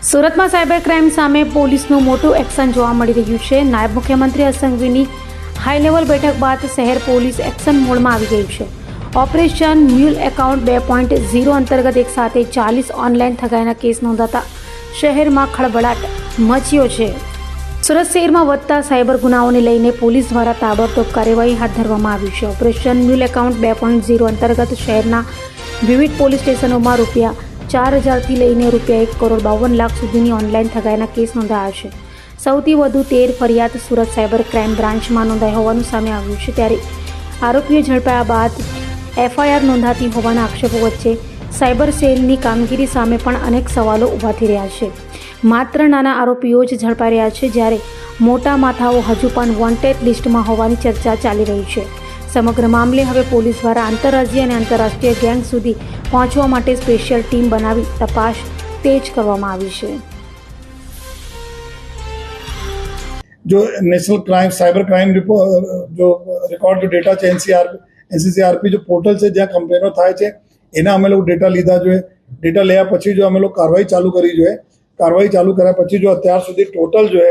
સુરતમાં cyber crime સામે પોલીસનું મોટું એક્શન જોવા મળી રહ્યું છે. નાયબ મુખ્યમંત્રી હર્ષ સંઘવીની હાઈ લેવલ બેઠક બાદ શહેર પોલીસ એક્શન મોડમાં આવી ગઈ છે. ઓપરેશન મ્યુલ એકાઉન્ટ 2.0 અંતર્ગત એક સાથે 40 ઓનલાઈન ઠગાઈના કેસ નોંધાતા શહેરમાં ખળભળાટ મચ્યો છે. સુરત શહેરમાં વધતા સાયબર ગુનાઓને લઈને પોલીસ દ્વારા તાબડતોબ કાર્યવાહી હાથ ધરવામાં આવી છે. ઓપરેશન મ્યુલ એકાઉન્ટ 2.0 અંતર્ગત શહેરના વિવિધ પોલીસ સ્ટેશનોમાં ₹4,000થી લઈને ₹1,52,00,000 સુધીની ઓનલાઈન ઠગાઈના કેસ નોંધાયા છે. સૌથી વધુ 13 ફરિયાદ સુરત સાયબર ક્રાઇમ બ્રાન્ચમાં નોંધાઈ હોવાનું સામે આવ્યું છે. ત્યારે આરોપીઓ ઝડપાયા બાદ FIR નોંધાતી હોવાના આક્ષેપો વચ્ચે સાયબર સેલની કામગીરી સામે પણ અનેક સવાલો ઊભા થઈ રહ્યા છે. માત્ર નાના આરોપીઓ જ ઝડપાઈ રહ્યા છે, જ્યારે મોટા માથાઓ હજુ પણ વોન્ટેડ લિસ્ટમાં હોવાની ચર્ચા ચાલી રહી છે. સમગ્ર મામલે હવે પોલીસ દ્વારા આંતરરાજ્ય અને આંતરરાષ્ટ્રીય ગેંગ સુધી પહોંચવા માટે સ્પેશિયલ ટીમ બનાવી તપાસ તેજ કરવામાં આવી છે. जो नेशनल क्राइम साइबर क्राइम जो रिकॉर्ड जो डेटा है NCCRP जो पोर्टल से जहाँ कंप्लेनो थाय છે એના અમે લોકો ડેટા લીધા જોઈએ. ડેટા લેયા પછી જો અમે લોકો કાર્યવાહી ચાલુ કરી જોઈએ. કાર્યવાહી ચાલુ કર્યા પછી જો અત્યાર સુધી ટોટલ જો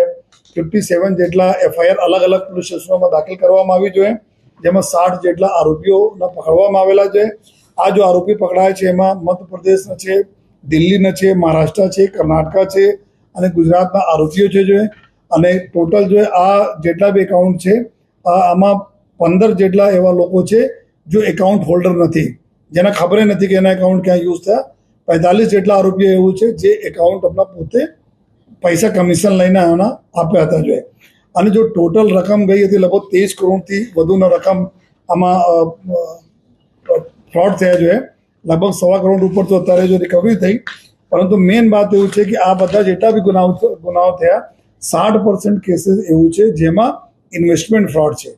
57 જેટલા FIR અલગ અલગ પોલીસ સ્ટેશનોમાં દાખલ કરવામાં આવી જોઈએ, જેમાં 60 જેટલા આરોપીઓના પકડવામાં આવેલા છે. આ જો આરોપી પકડાય છે એમાં મધ્યપ્રદેશના છે, દિલ્હીના છે, મહારાષ્ટ્ર છે, કર્ણાટકા છે અને ગુજરાતના આરોપીઓ છે જો. અને ટોટલ જો આ જેટલા બી એકાઉન્ટ છે આમાં 15 જેટલા એવા લોકો છે જો એકાઉન્ટ હોલ્ડર નથી, જેના ખબર નથી કે એના એકાઉન્ટ ક્યાં યુઝ થયા. 45 જેટલા આરોપીઓ એવું છે જે એકાઉન્ટ આપણા પોતે પૈસા કમિશન લઈને આના આપ્યા હતા જોઈએ. અને જો ટોટલ રકમ ગઈ હતી લગભગ 23 કરોડથી વધુના રકમ આમાં ફ્રોડ થયા જોઈએ. લગભગ 1.25 કરોડ ઉપર તો અત્યારે જો રિકવરી થઈ. પરંતુ મેઇન વાત એવું છે કે આ બધા જેટલા બી ગુનાઓ થયા 60% કેસીસ એવું છે જેમાં ઇન્વેસ્ટમેન્ટ ફ્રોડ છે.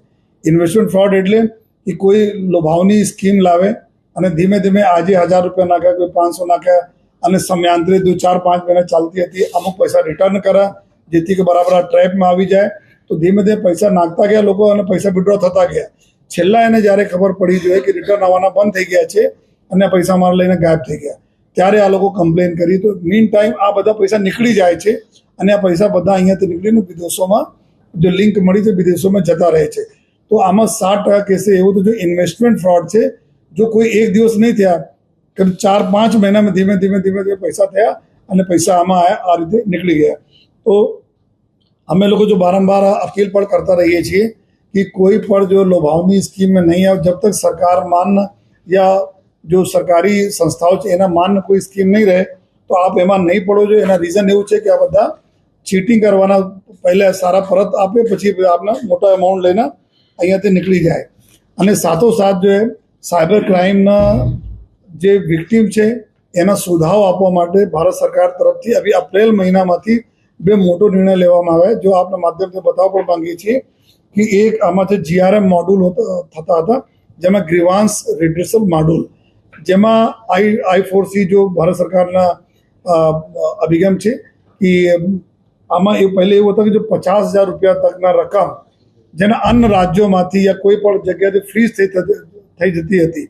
ઇન્વેસ્ટમેન્ટ ફ્રોડ એટલે કે કોઈ લોભાવની સ્કીમ લાવે અને ધીમે ધીમે આજે ₹1,000 નાખ્યા, કોઈ 500 નાખ્યા અને સમયાંતરે 4-5 મહિના ચાલતી હતી. અમુક પૈસા રિટર્ન કર્યા જેથી કે બરાબર આ ટ્રેપમાં આવી જાય. તો ધીમે ધીમે પૈસા નાખતા ગયા લોકો અને પૈસા વિડ્રો થતા ગયા. છેલ્લા એને જ્યારે ખબર પડી જોઈએ કે રિટર્ન આવવાના બંધ થઈ ગયા છે અને પૈસા મારા લઈને ગાયબ થઈ ગયા, ત્યારે આ લોકો કમ્પ્લેન કરી. તો મીન ટાઈમ આ બધા પૈસા નીકળી જાય છે અને આ પૈસા બધા અહીંયાથી નીકળીને વિદેશોમાં જો લિંક મળી છે વિદેશોમાં જતા રહે છે. તો આમાં 60% કેસે એવું તો જો ઇન્વેસ્ટમેન્ટ ફ્રોડ છે. જો કોઈ એક દિવસ નહીં થયા કે 4-5 મહિનામાં ધીમે ધીમે પૈસા થયા અને પૈસા આમાં આ રીતે નીકળી ગયા. તો અમે લોકો જો બારંબાર અપીલ પણ કરતા રહીએ છીએ कि कोई पर जो लोभावनी स्कीम में नहीं आए, जब तक सरकार मान्य या जो सरकारी संस्थाओं છે એના માન્ય કોઈ સ્કીમ નહીં રહે તો આપ એમાં નહીં પડો જોઈએ. એના રીઝન એવું છે કે આ બધા ચીટિંગ કરવાના, પહેલાં સારા પરત આપે પછી આપના મોટા એમાઉન્ટ લઈને અહીંયાથી નીકળી જાય. અને સાથોસાથ જો સાયબર ક્રાઇમના જે વિક્ટીમ છે એના સુધારો આપવા માટે ભારત સરકાર તરફથી અભી એપ્રિલ મહિનામાંથી 2 મોટો નિર્ણય લેવામાં આવે. જો આપના માધ્યમથી બતાવવા પણ માંગીએ છીએ कि एक આમાંથી GRM મોડ્યુલ થતા હતા, જેમાં ગ્રીવાન્સ રિડ્રેસલ મોડ્યુલ, જેમાં I4C જો ભારત સરકારના અભિગમ છે કે આમાં એ પહેલે એવું હતું કે જો ₹50,000 તકના રકમ જેના અન્ય રાજ્યોમાંથી યા કોઈ પણ જગ્યાથી ફ્રીઝ થઈ જતી હતી.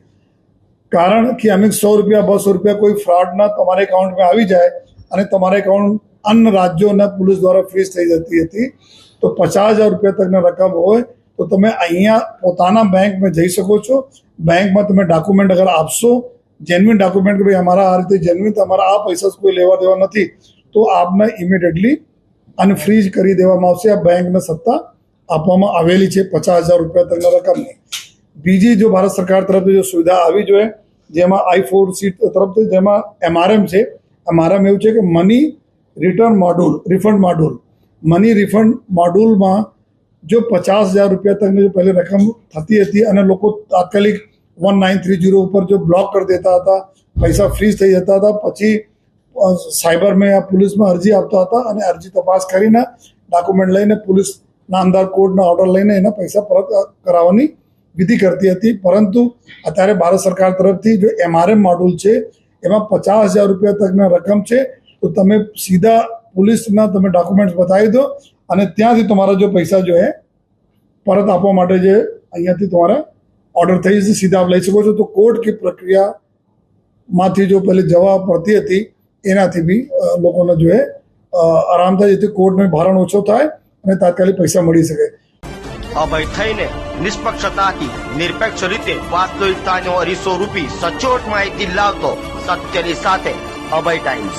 કારણ કે અમે ₹100, ₹200 કોઈ ફ્રોડના તમારા એકાઉન્ટમાં આવી જાય અને તમારા એકાઉન્ટ અન્ય રાજ્યોના પોલીસ દ્વારા ફ્રીઝ થઈ જતી હતી. તો ₹50,000 તકના રકમ હોય તો તમે અહીંયા પોતાના બેંકમાં જઈ શકો છો. બેંકમાં તમે ડોક્યુમેન્ટ અગર આપશો, જેન્યુઇન ડોક્યુમેન્ટ કે ભાઈ અમારા આ રીતે જેન્યુઇન તમારા આ પૈસા કોઈ લેવા દેવા નથી, તો આપને ઇમિડિયેટલી અનફ્રીઝ કરી દેવામાં આવશે. આ બેંકને સત્તા આપવામાં આવેલી છે ₹50,000 તકના રકમની. બીજી જો ભારત સરકાર તરફથી જો સુવિધા આવી જોઈએ જેમાં I4C તરફથી, જેમાં MRM છે. MRM એવું છે કે money return module, refund module. Money refund મોડ્યુલમાં જો ₹50,000 તકની જો પહેલે રકમ થતી હતી અને લોકો તાત્કાલિક 1930 ઉપર જો બ્લોક કરી દેતા હતા, પૈસા ફ્રીઝ થઈ જતા હતા, પછી સાયબરમાં યા પોલીસમાં અરજી આપતા હતા અને અરજી તપાસ કરીને ડોક્યુમેન્ટ લઈને પોલીસ નામદાર કોર્ટના ઓર્ડર લઈને એના પૈસા પરત કરાવવાની વિધિ કરતી હતી. પરંતુ અત્યારે ભારત સરકાર તરફથી જો MRM મોડ્યુલ છે એમાં ₹50,000 તકના રકમ છે. તો તમે સીધા પોલીસના તમે ડોક્યુમેન્ટ્સ બતાવી દો અને ત્યાંથી તમારા જો પૈસા જો પરત આપવા માટે જે અહીંયાથી તમારા ઓર્ડર થઈ જશે, સીધા આપ લઈ શકો છો. તો કોર્ટ કી પ્રક્રિયામાંથી જો પહેલે જવા પડતી હતી એનાથી બી લોકોને જો આરામ થાય, જેથી કોર્ટનો ભારણ ઓછો થાય અને તાત્કાલિક પૈસા મળી શકે. અભય થઈને નિષ્પક્ષતાથી નિરપેક્ષ રીતે વાસ્તવિકતાનો અરીસો રૂપી સચોટ માહિતી લાવતો સત્યની સાથે અભય ટાઈમ્સ.